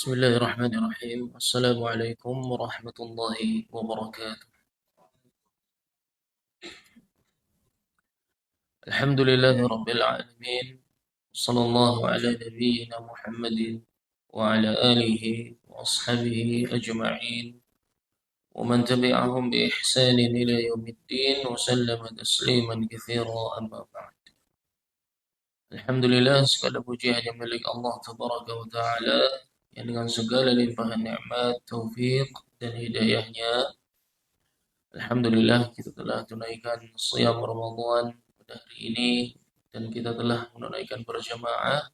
بسم الله الرحمن الرحيم. السلام عليكم ورحمة الله وبركاته. الحمد لله رب العالمين، صلى الله على نبينا محمد وعلى آله وأصحابه أجمعين ومن تبعهم بإحسان إلى يوم الدين وسلم تسليما كثيرا. أما بعد. Alhamdulillah, segala puji hanya milik Allah Tabaraka wa Ta'ala yang dengan segala limpahan nikmat, taufik dan hidayahnya, alhamdulillah kita telah tunaikan shiyam Ramadan pada hari ini dan kita telah menunaikan berjamaah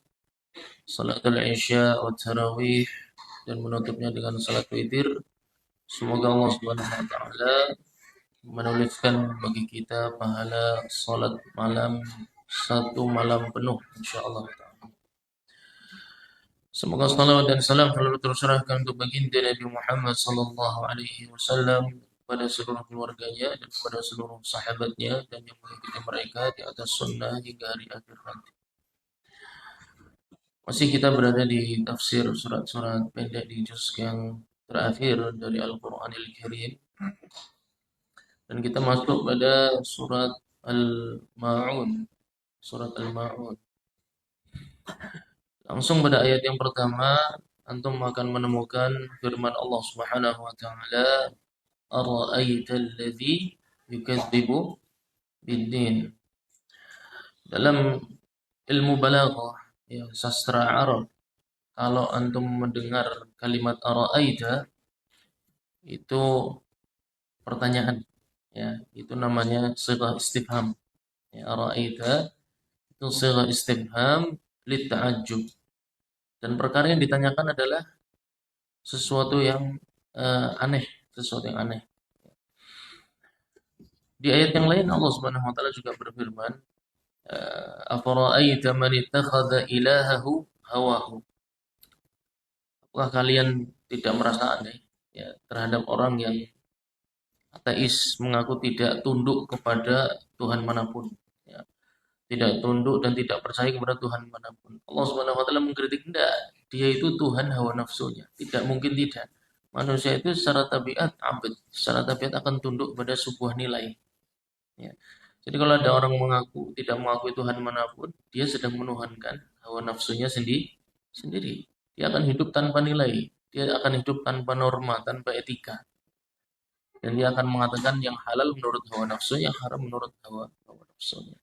salatul isya wa tarawih dan menutupnya dengan salat witir. Semoga Allah Subhanahu wa taala menuliskan bagi kita pahala salat malam satu malam penuh insyaallah taala. Semoga salawat dan salam selalu tercurahkan untuk baginda Nabi Muhammad sallallahu alaihi wasallam, kepada seluruh keluarganya dan kepada seluruh sahabatnya dan yang mengikuti mereka di atas sunnah hingga hari akhir nanti. Masih kita berada di tafsir surat-surat pendek di juz yang terakhir dari Al-Qur'anil Karim dan kita masuk pada surat Al-Ma'un. Surat Al-Ma'un. Langsung pada ayat yang pertama antum akan menemukan firman Allah Subhanahu wa taala, ara'aital ladzi yukadzibu biddin. Dalam ilmu balaghah, ya, sastra Arab, kalau antum mendengar kalimat ara'aita itu pertanyaan, ya, itu namanya sighah istifham. Ya, ara'aita itu sighah istifham litta'ajjub. Dan perkara yang ditanyakan adalah sesuatu yang aneh, sesuatu yang aneh. Di ayat yang lain Allah Subhanahu wa taala juga berfirman, afara'aita man ittakhadha ilahahu hawahu. Apakah kalian tidak merasa aneh, ya, terhadap orang yang ateis, mengaku tidak tunduk kepada Tuhan manapun, ya, tidak tunduk dan tidak percaya kepada Tuhan manapun. Allah Subhanahu wa taala mengkritik, tidak, dia itu Tuhan hawa nafsunya. Tidak mungkin tidak. Manusia itu secara tabiat abad, secara tabiat akan tunduk pada sebuah nilai. Ya. Jadi kalau ada orang mengaku tidak mengakui Tuhan manapun, dia sedang menuhankan hawa nafsunya sendiri. Dia akan hidup tanpa nilai, dia akan hidup tanpa norma, tanpa etika. Dan dia akan mengatakan yang halal menurut hawa nafsu, yang haram menurut hawa nafsunya.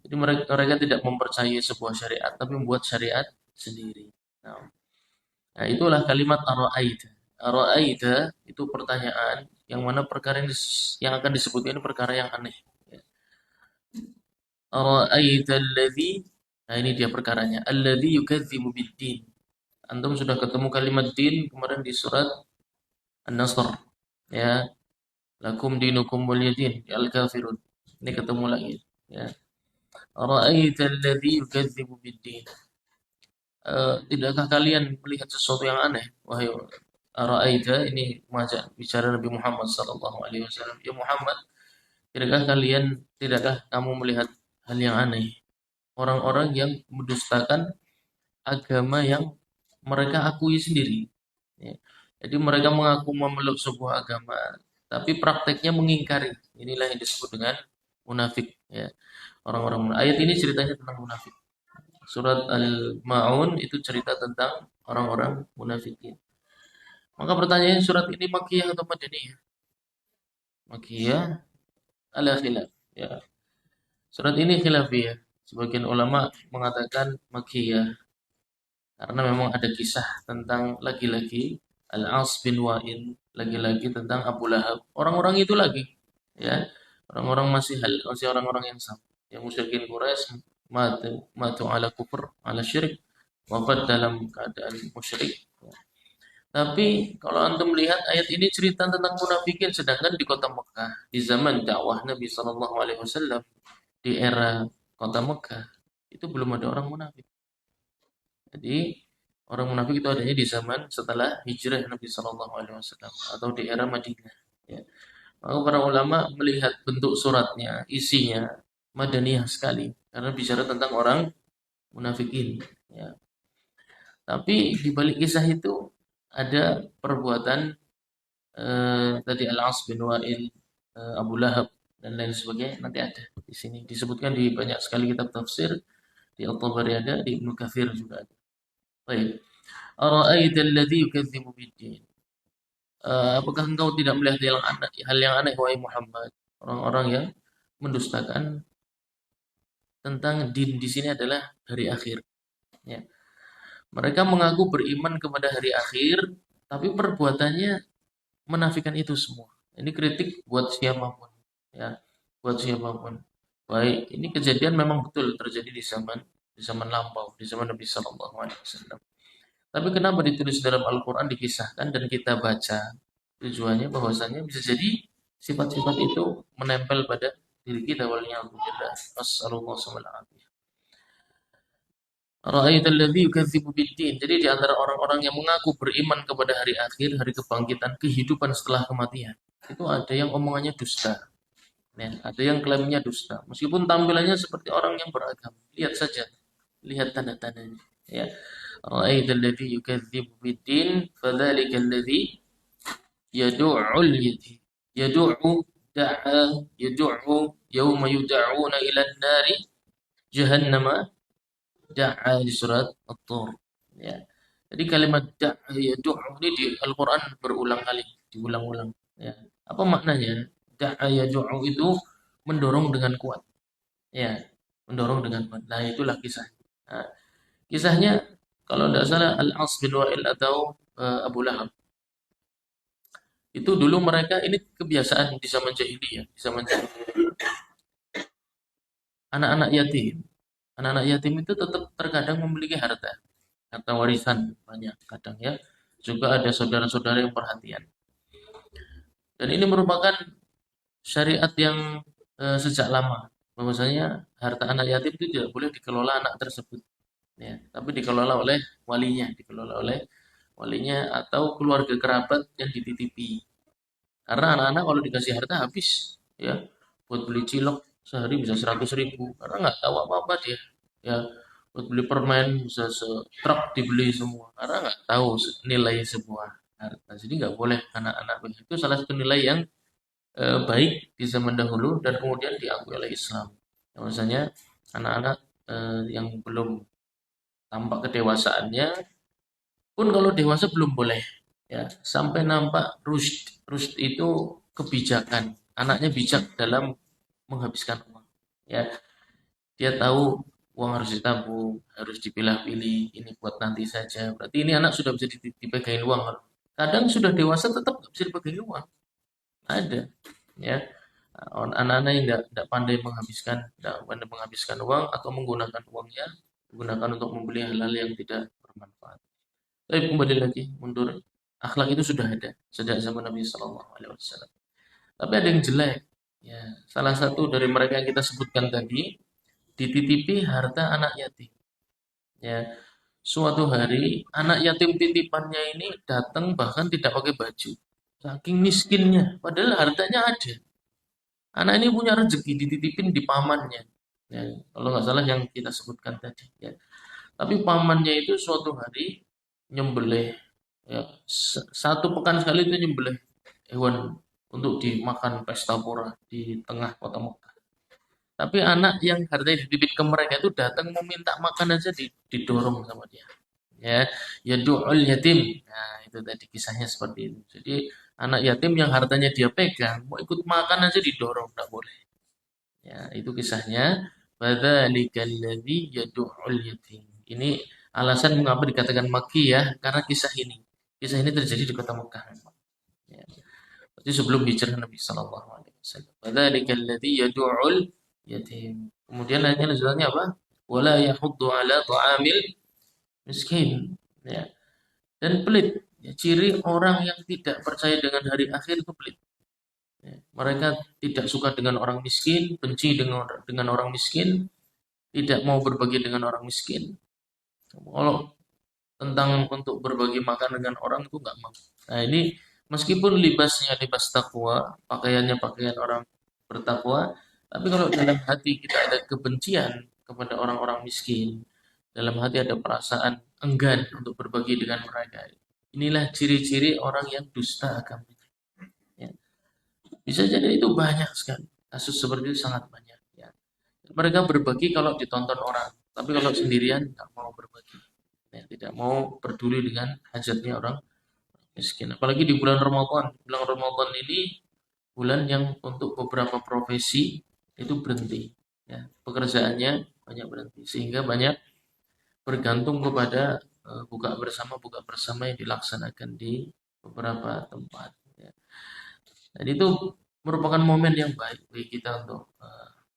Jadi mereka tidak mempercayai sebuah syariat, tapi membuat syariat sendiri. Nah, itulah kalimat ara'aita. Ara'aita itu pertanyaan yang mana perkara yang akan disebutkan ini perkara yang aneh. Ara'aita alladzi, nah ini dia perkaranya, alladzi yukadzibu biddin. Antum sudah ketemu kalimat din kemarin di surat An-Nasr, ya, lakum dinukum waliyadin, al-kafirun. Ini ketemu lagi, ya. Ara'aita alladzi yukadzibu biddin. Tidakkah kalian melihat sesuatu yang aneh? Wahai ara'aita, ini mengajak bicara Nabi Muhammad sallallahu alaihi wasallam. Ya Muhammad, tidakkah kamu melihat hal yang aneh? Orang-orang yang mendustakan agama yang mereka akui sendiri. Ya. Jadi mereka mengaku memeluk sebuah agama, tapi prakteknya mengingkari. Inilah yang disebut dengan munafik. Ya. Orang-orang ayat ini ceritanya tentang munafik. Surat Al-Ma'un itu cerita tentang orang-orang munafikin. Maka pertanyaan surat ini Makkiyah atau Madaniyah? Makkiyah ala khilaf. Ya. Surat ini khilafiyah. Sebagian ulama mengatakan Makkiyah karena memang ada kisah tentang laki-laki Al-As bin Wa'il, laki-laki tentang Abu Lahab. Orang-orang itu lagi, ya, orang-orang masih orang-orang yang sama. Yang musyrikin Quraisy matu ala kufur, ala syirik, wafat dalam keadaan musyrik. Tapi kalau antum melihat ayat ini cerita tentang munafikin, sedangkan di kota Mekah, di zaman dakwah Nabi Shallallahu Alaihi Wasallam, di era kota Mekah itu belum ada orang munafik. Jadi orang munafik itu adanya di zaman setelah hijrah Nabi Shallallahu Alaihi Wasallam atau di era Madinah. Ya. Maka para ulama melihat bentuk suratnya, isinya madaniyah sekali karena bicara tentang orang munafikin. Ya. Tapi di balik kisah itu ada perbuatan tadi Al-As bin Wa'il, Abu Lahab dan lain sebagainya, nanti ada di sini disebutkan di banyak sekali kitab tafsir, di At-Tabari ada, di Ibnu Katsir juga ada. Baik. Ara'aita alladzi yukadzibu bid-din. Apakah engkau tidak melihat hal yang aneh wahai Muhammad? Orang-orang yang mendustakan tentang din di sini adalah hari akhir. Ya. Mereka mengaku beriman kepada hari akhir, tapi perbuatannya menafikan itu semua. Ini kritik buat siapapun, ya, buat siapapun. Baik, ini kejadian memang betul terjadi di zaman lampau, di zaman Nabi Shallallahu Alaihi Wasallam. Tapi kenapa ditulis dalam Al-Quran dikisahkan dan kita baca? Tujuannya bahwasanya bisa jadi sifat-sifat itu menempel pada diri kita. Waliyahudillah. Wassalamualaikum. Ra'aital ladzi yukadzibu biddin. Jadi di antara orang-orang yang mengaku beriman kepada hari akhir, hari kebangkitan, kehidupan setelah kematian, itu ada yang omongannya dusta. Ya, ada yang klaimnya dusta. Meskipun tampilannya seperti orang yang beragama. Lihat saja, lihat tanda-tandanya. Ya. Ra'aital ladzi yukadzibu biddin, fadzalika alladzi yad'ul yatim. Yad'u da'a yad'u yawma yud'una ila an-nari jahannama da'a di surat At-Tur. Ya. Jadi kalimat da'a yad'u ini di Al-Qur'an berulang kali, diulang-ulang. Ya. Apa maknanya? Da'a yad'u itu mendorong dengan kuat. Ya, mendorong dengan kuat. Nah, itulah kisah. Nah, kisahnya kalau tidak salah Al-As bin Wa'il atau Abu Lahab. Itu dulu mereka ini kebiasaan di zaman jahiliyah, di zaman jahiliyah. Anak-anak yatim. Anak-anak yatim itu tetap terkadang memiliki harta. Harta warisan banyak kadang ya. Juga ada saudara-saudara yang perhatian. Dan ini merupakan syariat yang sejak lama. Bahwasanya harta anak yatim itu tidak boleh dikelola anak tersebut. Ya, tapi dikelola oleh walinya, dikelola oleh walinya atau keluarga kerabat yang dititipi. Karena anak-anak kalau dikasih harta habis, ya, buat beli cilok sehari bisa 100.000, karena nggak tahu apa-apa dia. Ya, buat beli permen bisa setruk dibeli semua, karena nggak tahu nilai sebuah harta. Jadi nggak boleh anak-anak begitu. Itu salah satu nilai yang baik di zaman dahulu dan kemudian diakui oleh Islam. Misalnya anak-anak yang belum tampak kedewasaannya pun kalau dewasa belum boleh, ya, sampai nampak rusyd. Rusyd itu kebijakan. Anaknya bijak dalam menghabiskan uang. Ya, dia tahu uang harus ditabung, harus dipilah-pilih, ini buat nanti saja. Berarti ini anak sudah bisa dipegangin uang. Kadang sudah dewasa tetap nggak bisa dipegangin uang. Ada, ya. Anak-anak yang tidak pandai menghabiskan uang atau menggunakan uangnya gunakan untuk membeli hal-hal yang tidak bermanfaat. Tapi kembali lagi mundur, akhlak itu sudah ada sejak zaman Nabi Shallallahu Alaihi Wasallam. Tapi ada yang jelek. Ya, salah satu dari mereka yang kita sebutkan tadi dititipi harta anak yatim. Ya, suatu hari anak yatim titipannya ini datang bahkan tidak pakai baju, saking miskinnya. Padahal hartanya ada. Anak ini punya rezeki dititipin di pamannya. Ya, kalau nggak salah yang kita sebutkan tadi. Ya. Tapi pamannya itu suatu hari nyembelih, ya, satu pekan sekali itu nyembelih hewan untuk dimakan pesta pora di tengah kota Mekah. Tapi anak yang hartanya dititip ke mereka itu datang meminta makan aja didorong sama dia. Ya, ya du'ul yatim. Nah, itu tadi kisahnya seperti itu. Jadi anak yatim yang hartanya dia pegang, mau ikut makan aja didorong, tidak boleh. Ya, itu kisahnya. Fadzalikal ladzi yad'ul yatim. Ini alasan mengapa dikatakan Makki ya, karena kisah ini. Kisah ini terjadi di kota Mekah. Ya. Berarti sebelum hijrah Nabi Sallallahu Alaihi Wasallam. Fadzalikal ladzi yad'ul yatim. Kemudian ayatnya lanjutannya apa? Wala yahuddu ala ta'amil miskin. Ya. Dan pelit. Ya, ciri orang yang tidak percaya dengan hari akhir itu pelit. Ya, mereka tidak suka dengan orang miskin, benci dengan orang miskin, tidak mau berbagi dengan orang miskin. Kalau tentang untuk berbagi makan dengan orang itu nggak mau. Nah ini meskipun libasnya libas takwa, pakaiannya pakaian orang bertakwa, tapi kalau dalam hati kita ada kebencian kepada orang-orang miskin, dalam hati ada perasaan enggan untuk berbagi dengan mereka. Inilah ciri-ciri orang yang dusta agamanya. Ya. Bisa jadi itu banyak sekali. Kasus seperti itu sangat banyak. Ya. Mereka berbagi kalau ditonton orang, tapi kalau sendirian nggak mau berbagi. Ya, tidak mau peduli dengan hajatnya orang miskin. Apalagi di bulan Ramadan. Bulan Ramadan ini bulan yang untuk beberapa profesi itu berhenti. Ya, pekerjaannya banyak berhenti. Sehingga banyak bergantung kepada buka bersama yang dilaksanakan di beberapa tempat. Ya. Dan itu merupakan momen yang baik bagi kita untuk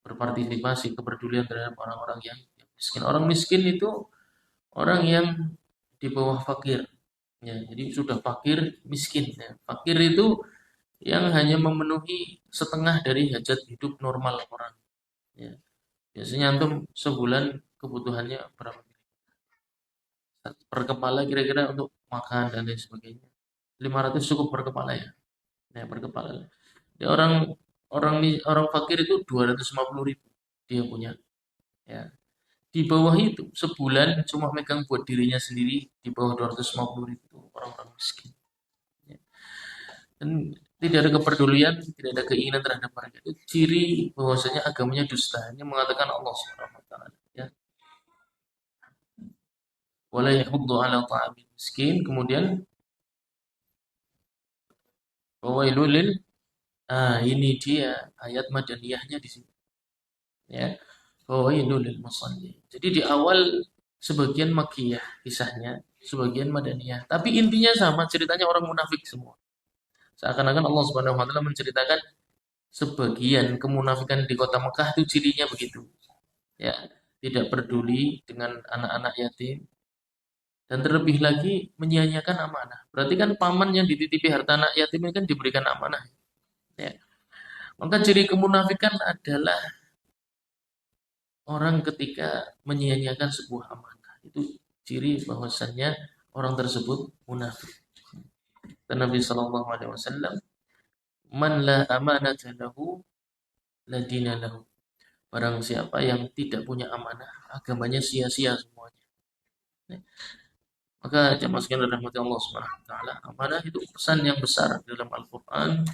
berpartisipasi kepedulian terhadap orang-orang yang miskin. Orang miskin itu orang yang di bawah fakir. Ya, jadi sudah fakir miskin. Ya. Fakir itu yang hanya memenuhi setengah dari hajat hidup normal orang. Ya. Biasanya antum sebulan kebutuhannya berapa? Per kepala kira-kira untuk makan dan lain sebagainya. 500 cukup per kepala ya. Ya, per kepala. Ya, orang fakir itu 250.000 dia punya. Ya. Di bawah itu sebulan cuma megang buat dirinya sendiri di bawah 250.000 itu orang-orang miskin. Ya. Dan tidak ada kepedulian, tidak ada keinginan terhadap mereka. Itu ciri bahwasanya agamanya dusta. Ini mengatakan Allah Subhanahu wa taala. Ya. Wala yahuddu ala ta'amil miskin. Kemudian wailul lil ini dia ayat madaniyahnya di sini. Ya. Wailul lil musallin. Jadi di awal sebagian makiyah kisahnya, sebagian madaniyah. Tapi intinya sama, ceritanya orang munafik semua. Seakan-akan Allah Subhanahu wa taala menceritakan sebagian kemunafikan di kota Mekah itu cirinya begitu. Ya, tidak peduli dengan anak-anak yatim dan terlebih lagi menyia-nyiakan amanah. Berarti kan paman yang dititipi harta anak yatim ini kan diberikan amanah. Ya. Maka ciri kemunafikan adalah orang ketika menyia-nyiakan sebuah amanah. Itu ciri bahwasannya orang tersebut munafik. Dan Nabi Shallallahu Alaihi Wasallam, "Man la amanata lahu, la dina lahu." Barang siapa yang tidak punya amanah, agamanya sia-sia semuanya. Ya. Maka jamaah sekalian rahmati Allah Subhanahu wa taala, amanah itu pesan yang besar dalam Al-Qur'an.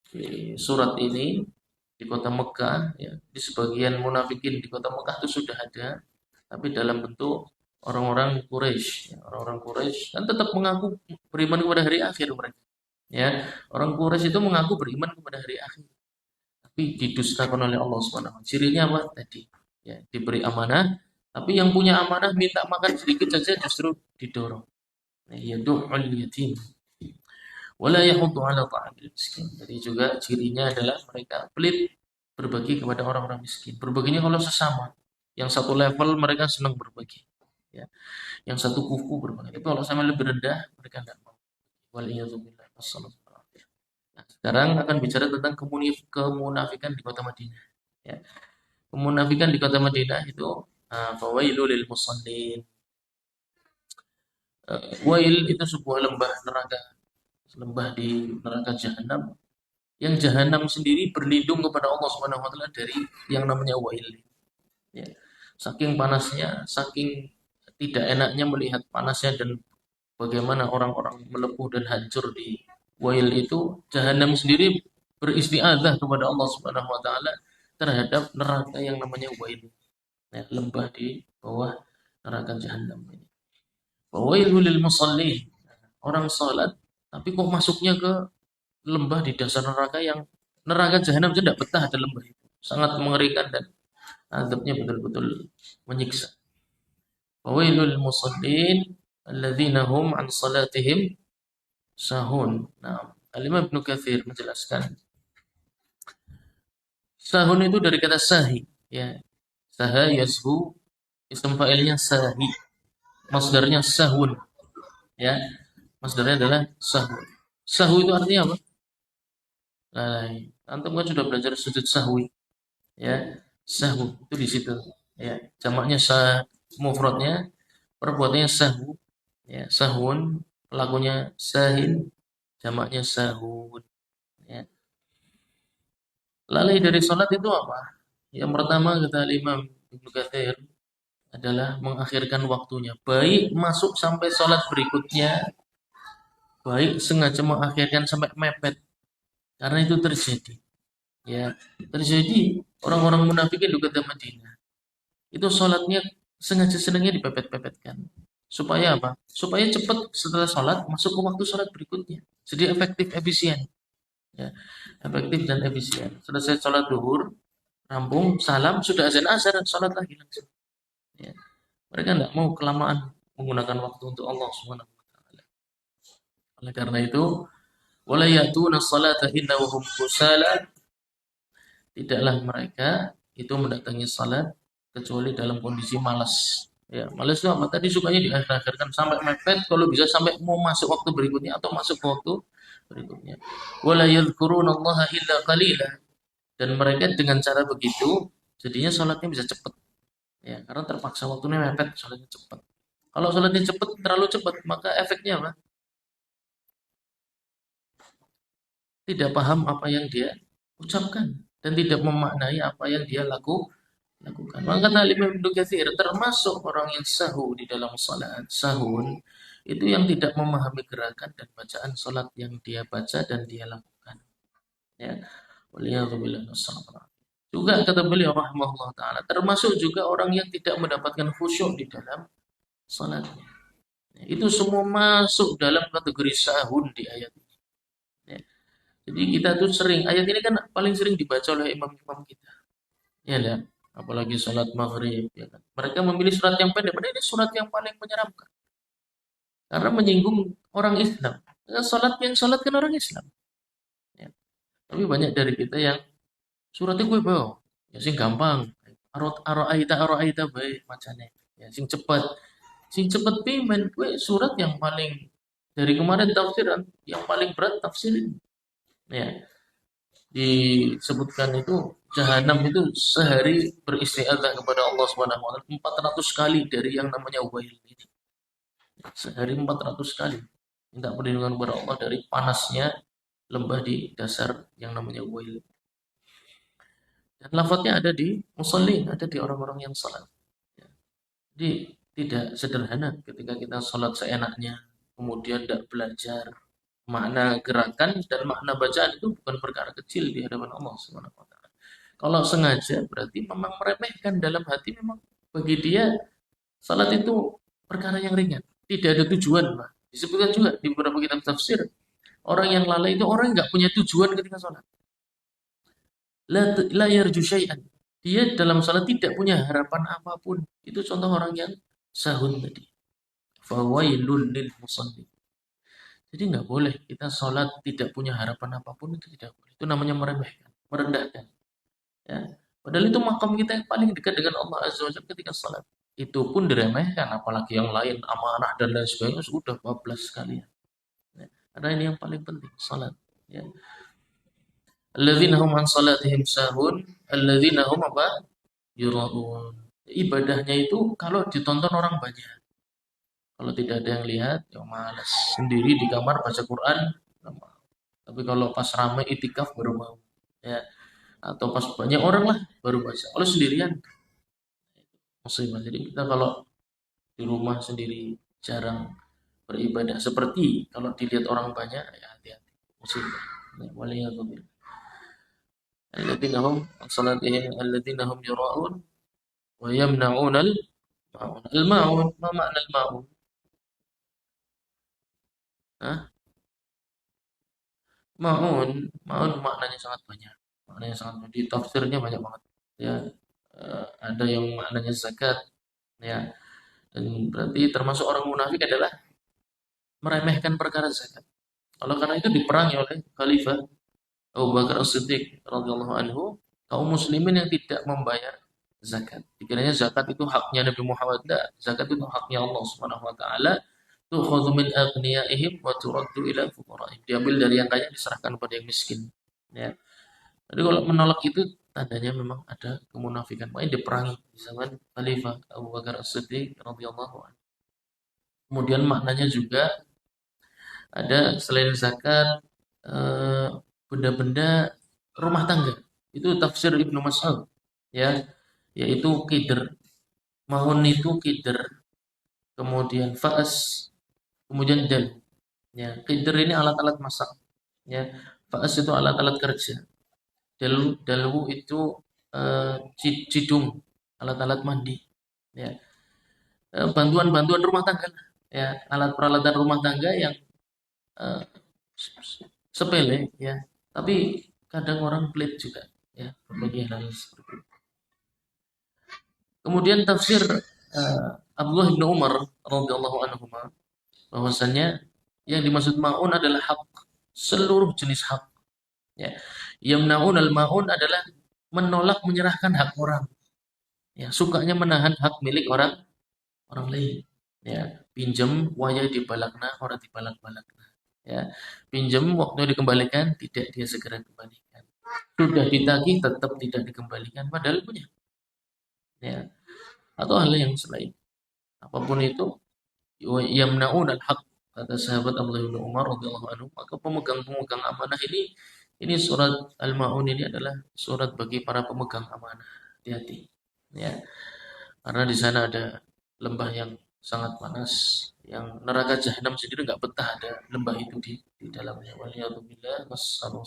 Di surat ini di kota Mekah ya, di sebagian munafikin di kota Mekah itu sudah ada, tapi dalam bentuk orang-orang Quraisy, ya, orang-orang Quraisy kan tetap mengaku beriman kepada hari akhir mereka. Ya, orang Quraisy itu mengaku beriman kepada hari akhir, tapi didustakan oleh Allah Subhanahu wa taala. Cirinya apa tadi? Ya, diberi amanah, tapi yang punya amanah minta makan sedikit saja justru didorong. Ya, du'ul yatim wala yahuddu ala ta'amil miskin. Jadi juga cirinya adalah mereka pelit berbagi kepada orang-orang miskin. Berbaginya kalau sesama. Yang satu level mereka senang berbagi. Ya. Yang satu kufu berbagi. Tapi kalau sama lebih rendah mereka tidak mau. Waliyadzubillah. Nah, sekarang akan bicara tentang kemunafikan di kota Madinah. Ya. Kemunafikan di kota Madinah itu fawailul lil musallin. Wail itu sebuah lembah neraka, lembah di neraka jahanam yang jahanam sendiri berlindung kepada Allah Subhanahu wa taala dari yang namanya wail. Ya. Saking panasnya, saking tidak enaknya melihat panasnya dan bagaimana orang-orang melepuh dan hancur di wail itu, jahanam sendiri beristiazah kepada Allah Subhanahu wa taala terhadap neraka yang namanya wail. Ya, lembah di bawah neraka jahanam ini. Wailul lil musallin. Orang salat tapi kok masuknya ke lembah di dasar neraka yang neraka jahanam saja tidak betah ada lembah itu. Sangat mengerikan dan azabnya betul-betul menyiksa. Wailul musallin alladzina hum an salatihim sahun. Nah, Al-Imam Ibnu Katsir menjelaskan sahun itu dari kata sahi, ya. Saha yashu, isim fa'ilnya sahi, masdarnya sahun, ya. Masdarnya adalah sahun. Sahu itu artinya apa? Nah, antum kan sudah belajar sujud sahwi, ya. Sahwu itu di situ, ya. Jamaknya sah, mufradnya perbuatannya sahwu, ya. Sahwun, pelakunya sahin, jamaknya sahun, ya. Lalai dari sholat itu apa? Yang pertama kata Imam Ibnu Katsir, adalah mengakhirkan waktunya. Baik masuk sampai sholat berikutnya, baik sengaja mengakhirkan sampai mepet. Karena itu terjadi. Ya, terjadi orang-orang munafikin di kota Madinah. Itu sholatnya sengaja dipepet-pepetkan. Supaya apa? Supaya cepat setelah sholat masuk ke waktu sholat berikutnya. Jadi efektif, efisien. Ya, efektif dan efisien. Selesai sholat duhur, rampung, salam, sudah azan asar, sholat lagi langsung. Ya. Mereka tidak mau kelamaan menggunakan waktu untuk Allah Subhanahu wa taala. Oleh karena itu, wala yatuna salata illa wa hum kusala, tidaklah mereka itu mendatangi salat kecuali dalam kondisi malas. Ya, malas itu apa? Tadi sukanya diakhirkan sampai mepet, kalau bisa sampai mau masuk waktu berikutnya atau masuk ke waktu berikutnya. Wala yadhkurunallaha illa qalila, dan mereka dengan cara begitu jadinya salatnya bisa cepat. Ya, karena terpaksa waktunya mepet, salatnya cepat. Kalau salatnya cepat, terlalu cepat, maka efeknya apa? Tidak paham apa yang dia ucapkan dan tidak memaknai apa yang dia lakukan. Maka kata Imam Ibnu Katsir, termasuk orang yang sahu di dalam salat, sahun itu yang tidak memahami gerakan dan bacaan salat yang dia baca dan dia lakukan. Ya, waliyadzubillah. Juga kata beliau rahimahullah taala, termasuk juga orang yang tidak mendapatkan khusyuk di dalam salatnya. Ya, itu semua masuk dalam kategori sahun di ayat ini. Ya. Jadi kita tuh sering, ayat ini kan paling sering dibaca oleh imam-imam kita. Ya enggak? Apalagi sholat maghrib. Ya kan? Mereka memilih surat yang pendek, padahal ini surat yang paling menyeramkan. Karena menyinggung orang Islam. Ya, sholat kan orang Islam. Ya. Tapi banyak dari kita yang suratnya gue bawa. Ya sing gampang. Aro aita baik macamnya. Ya sing cepat. Sing cepat payment, gue surat yang paling dari kemarin tafsiran yang paling berat tafsirin. Ya, disebutkan itu jahanam itu sehari beristiadah kepada Allah Subhanahu wa taala 400 kali dari yang namanya wail ini. Sehari 400 kali minta perlindungan kepada Allah dari panasnya lembah di dasar yang namanya wail. Dan lafadznya ada di musallin, ada di orang-orang yang salat. Ya. Jadi tidak sederhana ketika kita salat seenaknya, kemudian tidak belajar makna gerakan dan makna bacaan itu bukan perkara kecil di hadapan Allah Subhanahu wa taala. Kalau sengaja berarti memang meremehkan dalam hati, memang bagi dia salat itu perkara yang ringan, tidak ada tujuan, Pak. Disebutkan juga di beberapa kitab tafsir, orang yang lalai itu orang yang nggak punya tujuan ketika salat. La yarju syai'an. Dia dalam salat tidak punya harapan apapun. Itu contoh orang yang sahun tadi. Fawailul lil musallin. Jadi nggak boleh kita sholat tidak punya harapan apapun, itu tidak boleh. Itu namanya meremehkan, merendahkan. Ya. Padahal itu makam kita yang paling dekat dengan Allah Azza wa Jalla ketika sholat. Itu pun diremehkan, apalagi yang lain, amanah dan lain sebagainya sudah bablas sekalian. Ya. Karena ini yang paling penting, sholat. Ya. Alladzina hum an salatihim sahun, alladzina hum apa? Yura'un. Ibadahnya itu kalau ditonton orang banyak. Kalau tidak ada yang lihat, ya malas. Sendiri di kamar baca Quran, tapi kalau pas ramai itikaf baru mau. Ya, atau pas banyak orang lah baru baca. Kalau sendirian musibah. Jadi kita kalau di rumah sendiri jarang beribadah. Seperti kalau dilihat orang banyak, ya hati-hati. Musibah. Ya, waliyadzubillah. Alladzina hum an salatihim alladzina hum yura'un wa yamna'un al-ma'un. Al-ma'un, ma makna al-ma'un? Hah? Ma'un, ma'un maknanya sangat banyak. Maknanya sangat banyak. Di tafsirnya banyak banget. Ya, ada yang maknanya zakat, ya. Dan berarti termasuk orang munafik adalah meremehkan perkara zakat. Oleh karena itu diperangi oleh Khalifah Abu Bakar As-Siddiq radhiyallahu anhu kaum muslimin yang tidak membayar zakat. Dikiranya zakat itu haknya Nabi Muhammad. Tidak, zakat itu haknya Allah Subhanahu wa taala. Tu'khadhu min aghniyaihim wa turaddu ila fuqaraihim. Diambil dari yang kaya diserahkan kepada yang miskin. Ya. Jadi kalau menolak itu tandanya memang ada kemunafikan. Makanya diperangi di zaman Khalifah Abu Bakar As-Siddiq radhiyallahu anhu. Kemudian maknanya juga ada selain zakat, eh, benda-benda rumah tangga. Itu tafsir Ibnu Mas'ud, ya, yaitu kider. Mahun itu kider, kemudian faas, kemudian dal. Ya, kider ini alat-alat masak. Ya, faas itu alat-alat kerja. Dalwu itu cidung, alat-alat mandi. Ya, bantuan-bantuan rumah tangga. Ya, alat peralatan rumah tangga yang eh, sepele. Ya, tapi kadang orang pelit juga. Ya, berbagai hal seperti itu. Kemudian tafsir Abdullah bin Umar radhiyallahu anhu bahwasanya yang dimaksud maun adalah hak, seluruh jenis hak. Ya. Yamnaun al-maun adalah menolak menyerahkan hak orang. Ya, sukanya menahan hak milik orang orang lain. Ya, pinjam waya dibalakna orang dibalak-balakna. Ya, pinjam waktu dikembalikan tidak dia segera kembalikan. Sudah ditagih tetap tidak dikembalikan padahal punya. Ya, atau hal yang selain apapun itu yamnaun al-haq, kata sahabat Abdullah bin Umar radhiyallahu anhu. Maka pemegang-pemegang amanah ini surat Al-Maun ini adalah surat bagi para pemegang amanah. Hati-hati ya, karena di sana ada lembah yang sangat panas, yang neraka jahanam sendiri nggak betah ada lembah itu di dalamnya. Waliyadzubillah wassalam.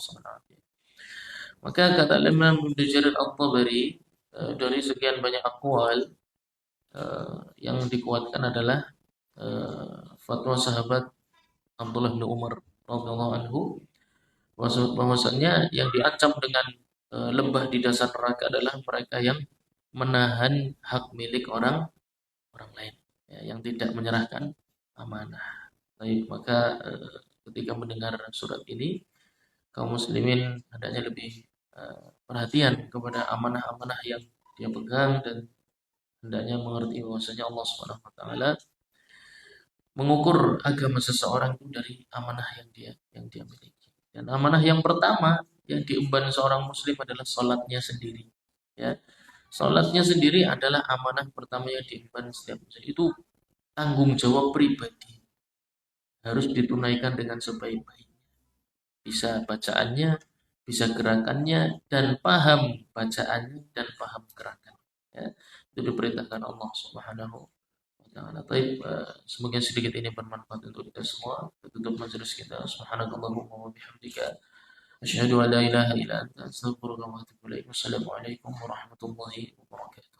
Maka kata Imam Ibnu Jarir At-Tabari, dari sekian banyak akwal yang dikuatkan adalah fatwa sahabat Abdullah bin Umar radhiyallahu anhu bahwasanya yang diancam dengan lembah di dasar neraka adalah mereka yang menahan hak milik orang orang lain, ya, yang tidak menyerahkan amanah. Baik, maka ketika mendengar surat ini kaum muslimin hendaknya lebih perhatian kepada amanah-amanah yang dia pegang dan hendaknya mengerti bahwasanya Allah Subhanahu wa taala mengukur agama seseorang itu dari amanah yang dia miliki. Dan amanah yang pertama yang diemban seorang muslim adalah sholatnya sendiri. Ya, sholatnya sendiri adalah amanah pertama yang diemban setiap muslim. Itu tanggung jawab pribadi, harus ditunaikan dengan sebaik-baiknya. Bisa bacaannya, bisa gerakannya, dan paham bacaannya dan paham gerakan. Ya, itu diperintahkan Allah Subhanahu. Nah, baik, semoga sedikit ini bermanfaat untuk kita semua. Tutup majelis kita. Subhanakallahumma wa bihamdika asyhadu an la ilaha illa anta astaghfiruka wa atubu ilaik. Wassalamualaikum warahmatullahi wabarakatuh.